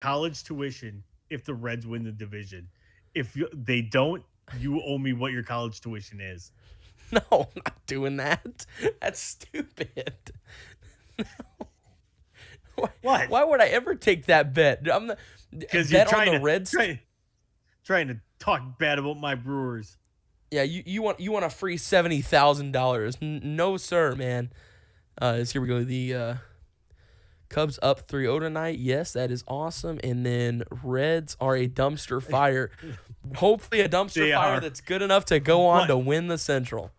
college tuition if the Reds win the division. If they don't, you owe me what your college tuition is. No, I'm not doing that. That's stupid. Why, What? why would I ever take that bet? Because you're Bet on the Reds. trying to talk bad about my Brewers. Yeah, you want a free $70,000? No, sir, man. Here we go. The Cubs up 3-0 tonight. Yes, that is awesome. And then Reds are a dumpster fire. Hopefully, a dumpster fire that's good enough to go on to win the Central.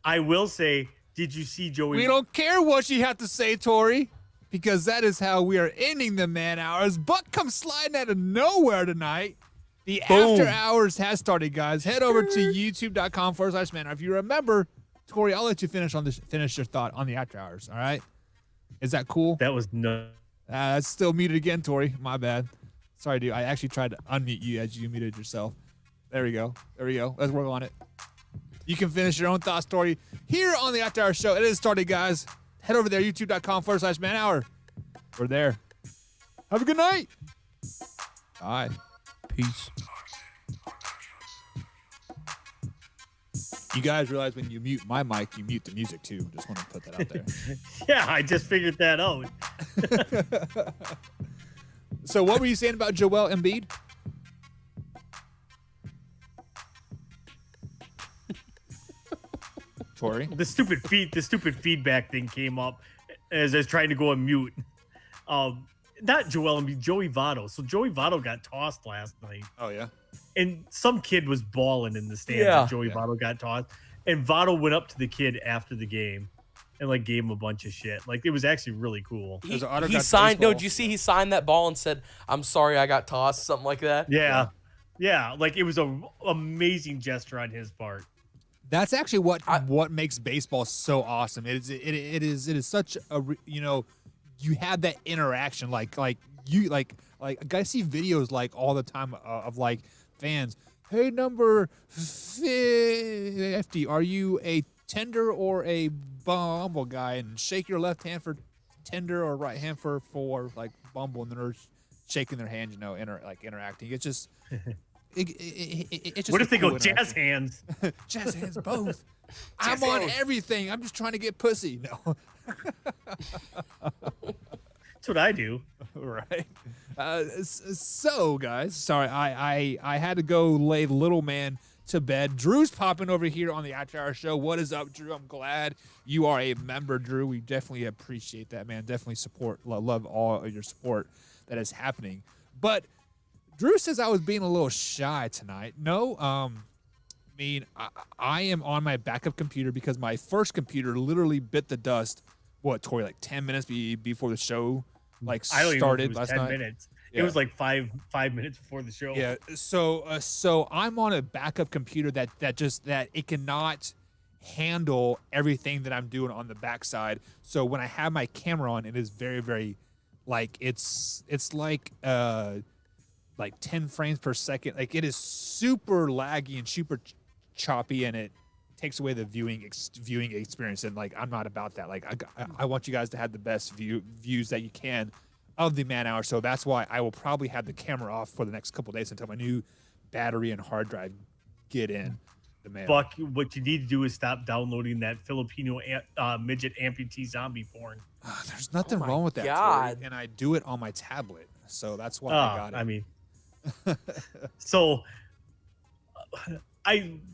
I will say, did you see Joey? We don't care what you have to say, Tori, because that is how we are ending the man hours. Buck comes sliding out of nowhere tonight. The Boom. after hours has started, guys. Head over to youtube.com/man hour. If you remember, Tori, I'll let you finish your thought on the after hours. All right? Is that cool? That was no. That's still muted again, Tori. My bad. Sorry, dude. I actually tried to unmute you as you muted yourself. There we go. Let's work on it. You can finish your own thoughts, Tori, here on the After Hours Show. It is started, guys. Head over there, youtube.com/man hour. We're there. Have a good night. Bye. Peace. You guys realize when you mute my mic, you mute the music too. Just want to put that out there. Yeah, I just figured that out. So what were you saying about Joel Embiid? Tori? The stupid feedback thing came up as I was trying to go on mute. Not Joel Embiid, Joey Votto. So Joey Votto got tossed last night. Oh, yeah? And some kid was balling in the stands. Yeah. And Joey Votto got tossed. And Votto went up to the kid after the game and like gave him a bunch of shit. Like it was actually really cool. He signed. No, did you see he signed that ball and said, "I'm sorry, I got tossed," something like that? Yeah. Like it was an amazing gesture on his part. That's actually what makes baseball so awesome. It is such a you have that interaction like I see videos like all the time of like fans. Hey, number 50, are you a tender or a bumble guy? And shake your left hand for tender or right hand for like bumble, and then they're shaking their hand, interacting. It's just. It's just what if they go jazz interaction. hands? Jazz hands, both. I'm on everything. I'm just trying to get pussy. No. That's what I do. Right. So, guys, sorry, I had to go lay the little man to bed. Drew's popping over here on the After Hour Show. What is up, Drew? I'm glad you are a member, Drew. We definitely appreciate that, man. Definitely love all of your support that is happening. But Drew says I was being a little shy tonight. No, I am on my backup computer because my first computer literally bit the dust. What, Tori, like 10 minutes before the show started last night? 10 minutes. Yeah. It was like five minutes before the show. Yeah. So I'm on a backup computer that it cannot handle everything that I'm doing on the backside. So when I have my camera on, it is very, very it's like 10 frames per second. Like it is super laggy and super choppy, and it takes away the viewing experience. And like, I'm not about that. Like I want you guys to have the best views that you can of the man hour. So that's why I will probably have the camera off for the next couple of days until my new battery and hard drive get in the mail. Buck, what you need to do is stop downloading that Filipino midget amputee zombie porn. There's nothing wrong with that, Tori, and I do it on my tablet. So that's why I got it. I mean, so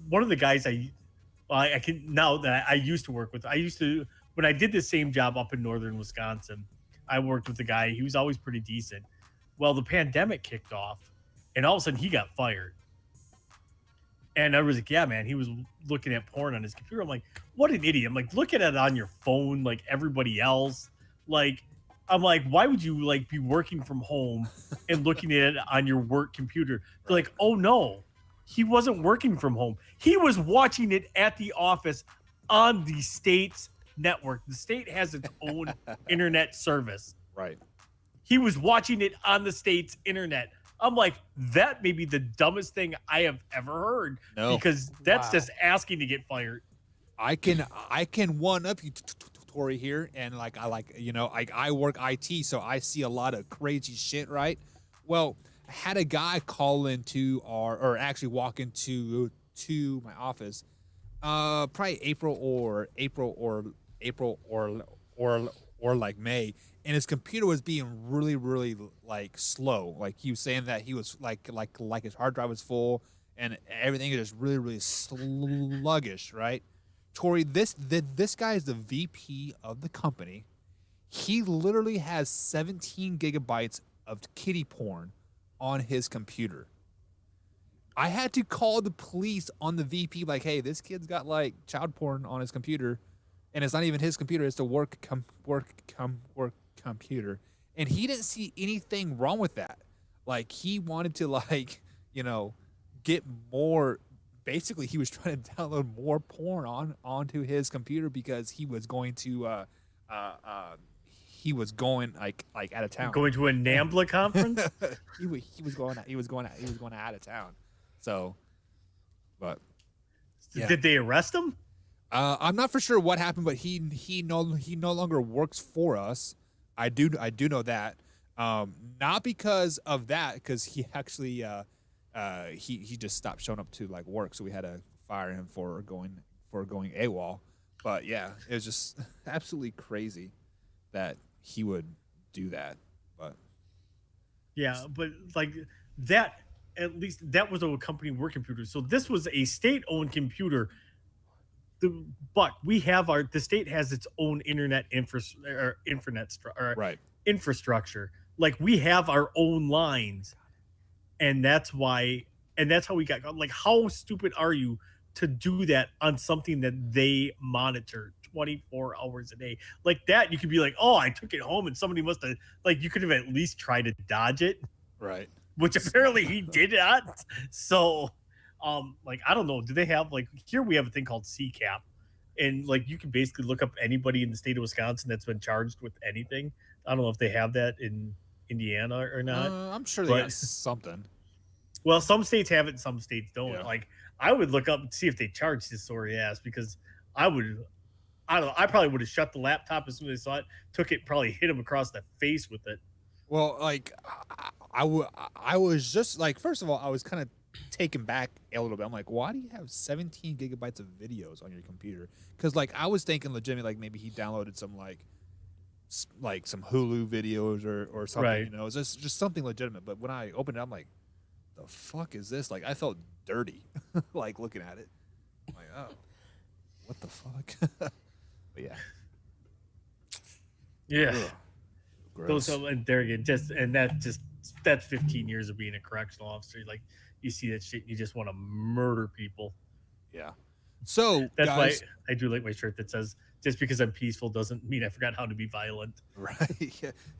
one of the guys I can now that I used to work with, when I did the same job up in northern Wisconsin, I worked with a guy. He was always pretty decent. Well, the pandemic kicked off, and all of a sudden he got fired. And I was like, yeah, man, he was looking at porn on his computer. I'm like, what an idiot. I'm like, look at it on your phone like everybody else. Like, I'm like, why would you like be working from home and looking at it on your work computer? They're like, oh no, he wasn't working from home. He was watching it at the office on the state's network. The state has its own internet service. Right. He was watching it on the state's internet. I'm like, that may be the dumbest thing I have ever heard. No. Because that's just asking to get fired. I can one up you, Tori, here, and I work IT, so I see a lot of crazy shit, right? Well, I had a guy call into or actually walk into my office, probably April or like May, and his computer was being really, really like slow. Like he was saying that he was like his hard drive was full and everything is just really, really sluggish, right? Tori, this guy is the VP of the company. He literally has 17 gigabytes of kitty porn on his computer. I had to call the police on the VP, like, hey, this kid's got like child porn on his computer, and it's not even his computer; it's the work computer, and he didn't see anything wrong with that. Like, he wanted to get more. Basically, he was trying to download more porn onto his computer because he was going to he was going like out of town. Going to a NAMBLA conference? he was going out of town. So, but yeah. Did they arrest him? I'm not for sure what happened, but he no longer works for us. I do know that. Not because of that, because he actually he just stopped showing up to like work, so we had to fire him for going AWOL. But yeah, it was just absolutely crazy that he would do that. But yeah, but like that, at least that was a company work computer. So this was a state-owned computer. But the state has its own internet infrastructure. Like, we have our own lines, and that's how we got. Like, how stupid are you to do that on something that they monitor 24 hours a day? Like that, you could be like, oh, I took it home and somebody must have, like, you could have at least tried to dodge it, right? Which apparently he did not. So like, I don't know, do they have, like, here we have a thing called CCAP, and like you can basically look up anybody in the state of Wisconsin that's been charged with anything. I don't know if they have that in Indiana or not. I'm sure they got something. Well, some states have it and some states don't. Yeah. Like, I would look up and see if they charge his sorry ass, because I probably would have shut the laptop as soon as I saw it, took it, probably hit him across the face with it. Well, like, I was just like, first of all, I was kind of taken back a little bit. I'm like, why do you have 17 gigabytes of videos on your computer? Because like, I was thinking legitimately, like, maybe he downloaded some like some Hulu videos or something, right. You know, it's just something legitimate. But when I opened it, I'm like, the fuck is this? Like, I felt dirty, like, looking at it. I'm like, oh, what the fuck? But yeah. Yeah. Ugh. Gross. Those, and there again, that's 15 years of being a correctional officer. Like, you see that shit, you just want to murder people. Yeah. So that's guys, why I do like my shirt that says, just because I'm peaceful doesn't mean I forgot how to be violent. Right. Yeah.